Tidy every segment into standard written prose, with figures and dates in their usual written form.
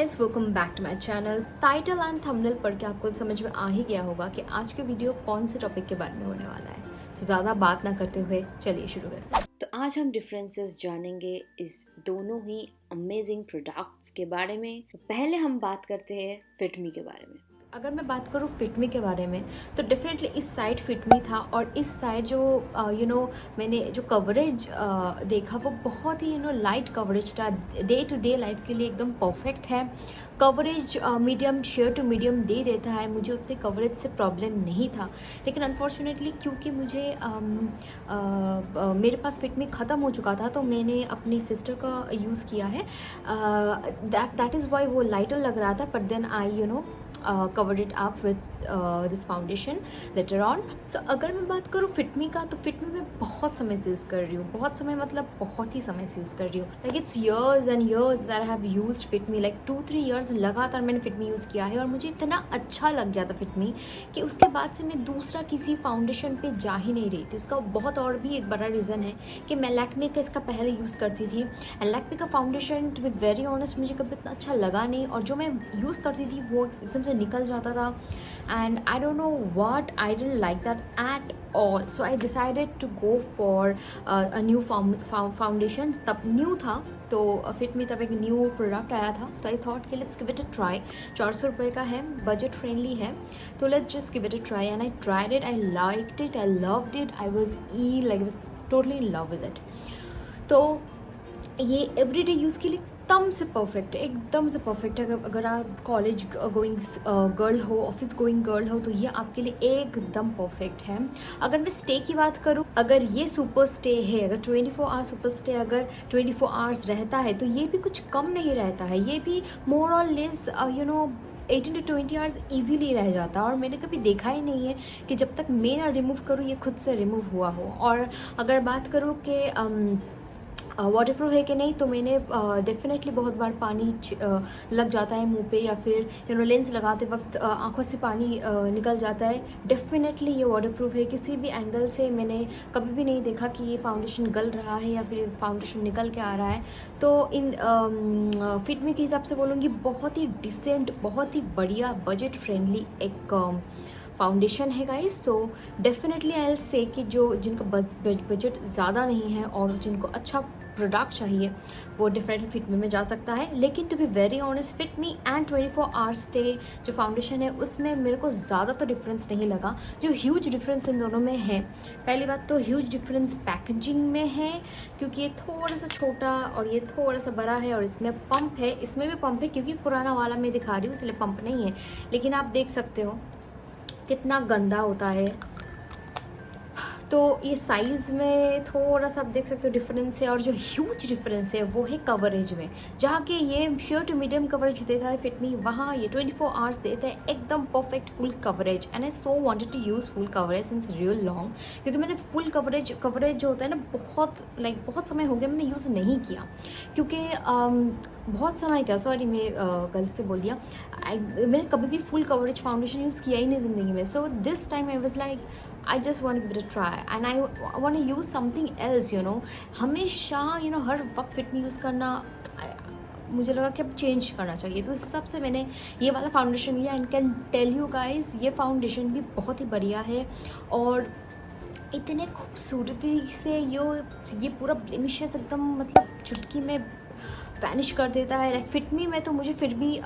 Guys, welcome back to my channel. Title and thumbnail पढ़ के आपको समझ में आ ही गया होगा कि आज के वीडियो कौन से टॉपिक के बारे में होने वाला है। तो ज़्यादा बात ना करते हुए चलिए शुरू करते हैं। तो आज हम डिफरेंसेस जानेंगे इस दोनों ही अमेजिंग प्रोडक्ट्स के बारे में। तो पहले हम बात करते हैं फिटमी के बारे में। अगर मैं बात करूँ फिटमी के बारे में तो डेफिनेटली इस साइड फिटमी था और इस साइड जो मैंने जो कवरेज देखा वो बहुत ही लाइट कवरेज था। डे टू डे लाइफ के लिए एकदम परफेक्ट है। Coverage medium sheer to medium दे देता है। मुझे उतने कवरेज से प्रॉब्लम नहीं था, लेकिन अनफॉर्चुनेटली क्योंकि मुझे मेरे पास फिटमी ख़त्म हो चुका था तो मैंने अपनी सिस्टर का यूज़ किया है। दैट इज़ वाई वो लाइटर लग रहा था, but then I covered it up with this foundation later on. So अगर मैं बात करूँ फिटमी का तो फिटमी मैं बहुत समय से यूज़ कर रही हूँ। बहुत समय मतलब बहुत ही समय से यूज़ कर रही हूँ। Like it's years and years that I have used Fit Me. Like 2-3 years लगातार मैंने फिटमी यूज़ किया है और मुझे इतना अच्छा लग गया था फिटमी कि उसके बाद से मैं दूसरा किसी फाउंडेशन पे जा ही नहीं रही थी। उसका बहुत और भी एक बड़ा रीज़न है कि मैं लैक्मे का इसका पहले यूज़ करती थी एंड लैक्मे का foundation to be very honest मुझे कभी इतना अच्छा लगा नहीं, और जो मैं यूज़ करती थी वो एकदम निकल जाता था and I don't know what, I didn't like that at all. So I decided to go for a new foundation. तब न्यू था तो फिटमी तब एक न्यू प्रोडक्ट आया था तो आई थॉट कि let's give it a try. 400 रुपये का है, बजट फ्रेंडली है, तो let's just give it a try and I tried it. I liked it, I loved it, I was totally in love with it. तो ये everyday use के लिए एकदम से परफेक्ट है, एकदम से परफेक्ट है। अगर आप कॉलेज गोइंग गर्ल हो, ऑफिस गोइंग गर्ल हो, तो ये आपके लिए एकदम परफेक्ट है। अगर मैं स्टे की बात करूँ, अगर ये सुपर स्टे है, अगर 24 आवर्स सुपर स्टे अगर 24 आवर्स रहता है तो ये भी कुछ कम नहीं रहता है। ये भी मोर और लेस 18 to 20 आवर्स ईजीली रह जाता है। और मैंने कभी देखा ही नहीं है कि जब तक मैं ना रिमूव करूँ ये खुद से रिमूव हुआ हो। और अगर बात करूँ कि वाटर प्रूफ है कि नहीं, तो मैंने डेफिनेटली बहुत बार पानी लग जाता है मुंह पे, या फिर लेंस लगाते वक्त आंखों से पानी निकल जाता है। डेफिनेटली ये वाटर प्रूफ है। किसी भी एंगल से मैंने कभी भी नहीं देखा कि ये फाउंडेशन गल रहा है या फिर फाउंडेशन निकल के आ रहा है। तो इन फिटमी के हिसाब से बोलूँगी बहुत ही डिसेंट, बहुत ही बढ़िया, बजट फ्रेंडली एक फाउंडेशन है गाइस। तो डेफिनेटली आई विल से कि जो जिनका बजट ज़्यादा नहीं है और जिनको अच्छा प्रोडक्ट चाहिए वो डेफिनेटली फिटमी में जा सकता है। लेकिन to be very honest, fit me and 24 hours stay जो फाउंडेशन है उसमें मेरे को ज़्यादा तो डिफरेंस नहीं लगा। जो ह्यूज डिफरेंस इन दोनों में है, पहली बात तो ह्यूज डिफरेंस पैकेजिंग में है, क्योंकि ये थोड़ा सा छोटा और ये थोड़ा सा बड़ा है। और इसमें पंप है, इसमें भी पंप है, क्योंकि पुराना वाला मैं दिखा रही हूँ इसलिए पंप नहीं है, लेकिन आप देख सकते हो कितना गंदा होता है। तो ये साइज़ में थोड़ा सा आप देख सकते हो डिफरेंस है। और जो ह्यूज डिफरेंस है वो है कवरेज में। जहाँ के ये शेयर टू मीडियम कवरेज देता है फिटमी, वहाँ ये 24 आवर्स देता है एकदम perfect full coverage. And I so wanted to use full coverage since real long, क्योंकि मैंने फुल कवरेज जो होता है ना, बहुत समय हो गया मैंने यूज़ नहीं किया, क्योंकि बहुत समय क्या, सॉरी मैं गलती से बोल दिया, मैंने कभी भी फुल कवरेज फाउंडेशन यूज़ किया ही नहीं ज़िंदगी में। So this time I was like I just want to give it a try and I want to use something else, हमेशा हर वक्त फिटमी यूज़ करना मुझे लगा कि अब चेंज करना चाहिए। तो इस हिसाब से मैंने ये वाला फाउंडेशन लिया and can tell you guys ये फाउंडेशन भी बहुत ही बढ़िया है और इतने खूबसूरती से ये पूरा ब्लेमिशेस एकदम मतलब चुटकी में वैनिश कर देता है। लाइक फिटमी में तो मुझे फिर भी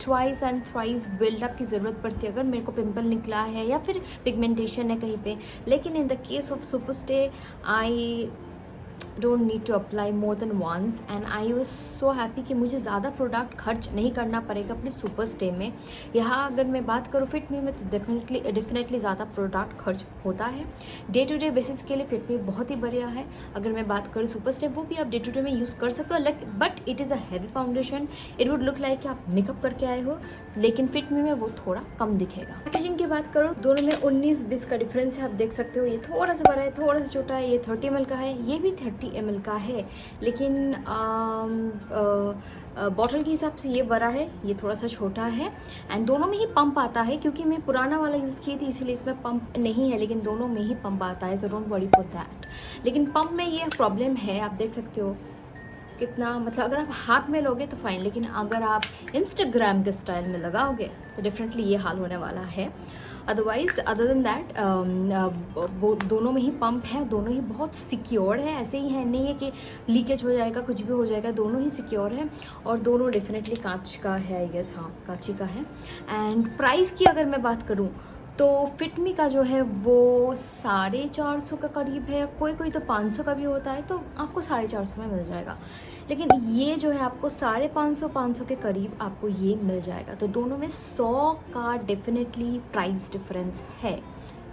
ट्वाइस एंड थ्राइस बिल्डअप की ज़रूरत पड़ती है अगर मेरे को पिंपल निकला है या फिर पिगमेंटेशन है कहीं पे। लेकिन in the case of super stay I don't need to apply more then once and I was so happy कि मुझे ज़्यादा प्रोडक्ट खर्च नहीं करना पड़ेगा अपने सुपर स्टे में। यहाँ अगर मैं बात करूँ फिटमी में तो डेफिनेटली ज़्यादा प्रोडक्ट खर्च होता है। डे टू डे बेसिस के लिए फिटमी बहुत ही बढ़िया है। अगर मैं बात करूँ सुपर स्टे, वो भी आप डे टू डे में यूज़ कर सकते हो, but it is a heavy foundation. It would look like कि आप मेकअप करके आए हो, लेकिन फिटमी में वो थोड़ा कम दिखेगा। पैकेजिंग की बात करो, दोनों में 19-20 का डिफरेंस है, आप देख सकते हो। ये थोड़ा सा बड़ा है, थोड़ा सा छोटा है। ये 30 ml का है, ये भी 30 ml का है, लेकिन बॉटल के हिसाब से ये बड़ा है, ये थोड़ा सा छोटा है। एंड दोनों में ही पंप आता है, क्योंकि मैं पुराना वाला यूज़ की थी इसलिए इसमें पंप नहीं है, लेकिन दोनों में ही पंप आता है, so don't worry for that. लेकिन पंप में ये प्रॉब्लम है, आप देख सकते हो कितना, मतलब अगर आप हाथ में लोगे तो फाइन, लेकिन अगर आप इंस्टाग्राम के स्टाइल में लगाओगे तो डेफिनेटली ये हाल होने वाला है। अदरवाइज अदर देन दैट दोनों में ही पंप है, दोनों ही बहुत सिक्योर है, ऐसे ही है नहीं है कि लीकेज हो जाएगा, कुछ भी हो जाएगा, दोनों ही सिक्योर है और दोनों डेफिनेटली कांच का है, आई गेस, हाँ कांच ही का है। एंड प्राइस की अगर मैं बात करूँ तो फिटमी का जो है वो 450 का करीब है, कोई कोई तो 500 का भी होता है, तो आपको 450 में मिल जाएगा। लेकिन ये जो है आपको 550 के करीब आपको ये मिल जाएगा। तो दोनों में 100 का डेफिनेटली प्राइस डिफरेंस है।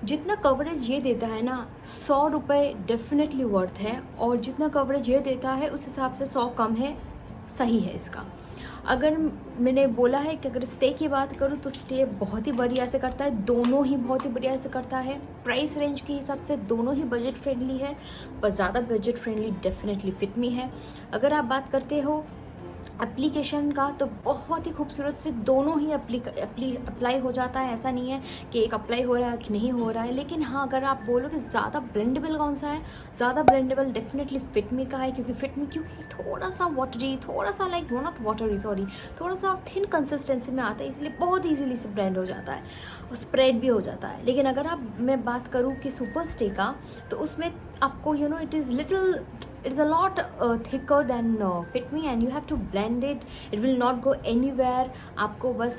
जितना कवरेज ये देता है ना, 100 रुपये डेफिनेटली वर्थ है, और जितना कवरेज ये देता है उस हिसाब से 100 कम है, सही है इसका। अगर मैंने बोला है कि अगर स्टे की बात करूँ तो स्टे बहुत ही बढ़िया से करता है, दोनों ही बहुत ही बढ़िया से करता है। प्राइस रेंज के हिसाब से दोनों ही बजट फ्रेंडली है, पर ज़्यादा बजट फ्रेंडली डेफिनेटली फिटमी है। अगर आप बात करते हो एप्लीकेशन का तो बहुत ही खूबसूरत से दोनों ही अप्लाई हो जाता है। ऐसा नहीं है कि एक अप्लाई हो रहा है कि नहीं हो रहा है। लेकिन हाँ, अगर आप बोलो कि ज़्यादा ब्लेंडेबल कौन सा है, ज़्यादा ब्लेंडेबल डेफिनेटली फिटमी का है, क्योंकि थोड़ा सा वाटरी, थोड़ा सा लाइक नॉट वाटरी सॉरी, थोड़ा सा थिन कंसिस्टेंसी में आता है, इसलिए बहुत ईजीली से ब्लेंड हो जाता है और स्प्रेड भी हो जाता है। लेकिन अगर मैं बात करूँ कि सुपर स्टे का, तो उसमें आपको it's a lot thicker than fit me and you have to blend it will not go anywhere। आपको बस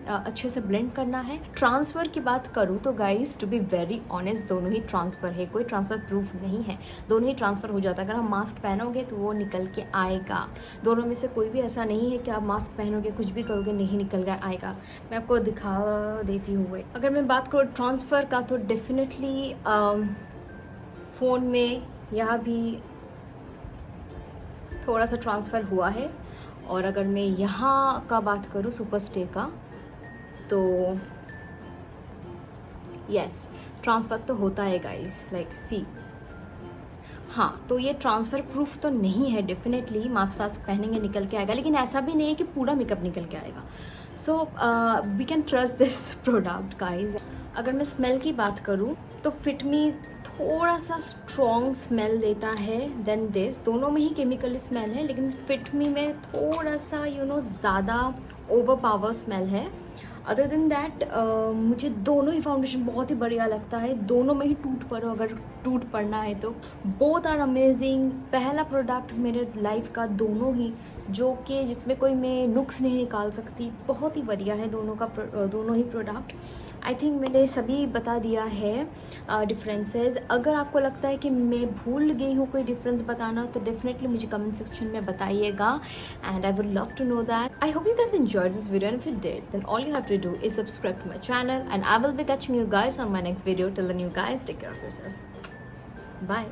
अच्छे से blend करना है। ट्रांसफ़र की बात करूँ तो guys to be very honest दोनों ही ट्रांसफ़र है, कोई ट्रांसफ़र प्रूफ नहीं है, दोनों ही ट्रांसफ़र हो जाता है। अगर आप मास्क पहनोगे तो वो निकल के आएगा, दोनों में से कोई भी ऐसा नहीं है कि आप मास्क पहनोगे कुछ भी करोगे नहीं निकल के आएगा। मैं आपको दिखा देती हूँ। अगर मैं बात करूँ ट्रांसफ़र का तो डेफिनेटली फ़ोन में यहाँ भी थोड़ा सा ट्रांसफ़र हुआ है, और अगर मैं यहाँ का बात करूँ सुपर स्टे का तो यस ट्रांसफ़र तो होता है गाइस, लाइक सी। हाँ, तो ये ट्रांसफ़र प्रूफ तो नहीं है, डेफिनेटली मास्क वास्क पहनेंगे निकल के आएगा, लेकिन ऐसा भी नहीं है कि पूरा मेकअप निकल के आएगा। So we can trust this product guys. अगर मैं स्मेल की बात करूँ तो फिटमी थोड़ा सा स्ट्रॉन्ग स्मेल देता है देन दिस। दोनों में ही केमिकल स्मेल है, लेकिन फिटमी में थोड़ा सा ज़्यादा ओवर पावर स्मेल है। अदर देन दैट मुझे दोनों ही फाउंडेशन बहुत ही बढ़िया लगता है, दोनों में ही टूट पड़ो अगर टूट पड़ना है तो। Both are amazing. पहला प्रोडक्ट मेरे लाइफ का दोनों ही, जो कि जिसमें कोई मैं नुक्स नहीं निकाल सकती, बहुत ही बढ़िया है दोनों ही प्रोडक्ट। आई थिंक मैंने सभी बता दिया है डिफरेंसेस। अगर आपको लगता है कि मैं भूल गई हूँ कोई डिफरेंस बताना तो डेफिनेटली मुझे कमेंट सेक्शन में बताइएगा, and I would love to know that. I hope you guys enjoyed this video, and if you did, then all you have to do is subscribe to my channel, and I will be catching you guys on my next video. Till then, you guys take care of yourself. Bye.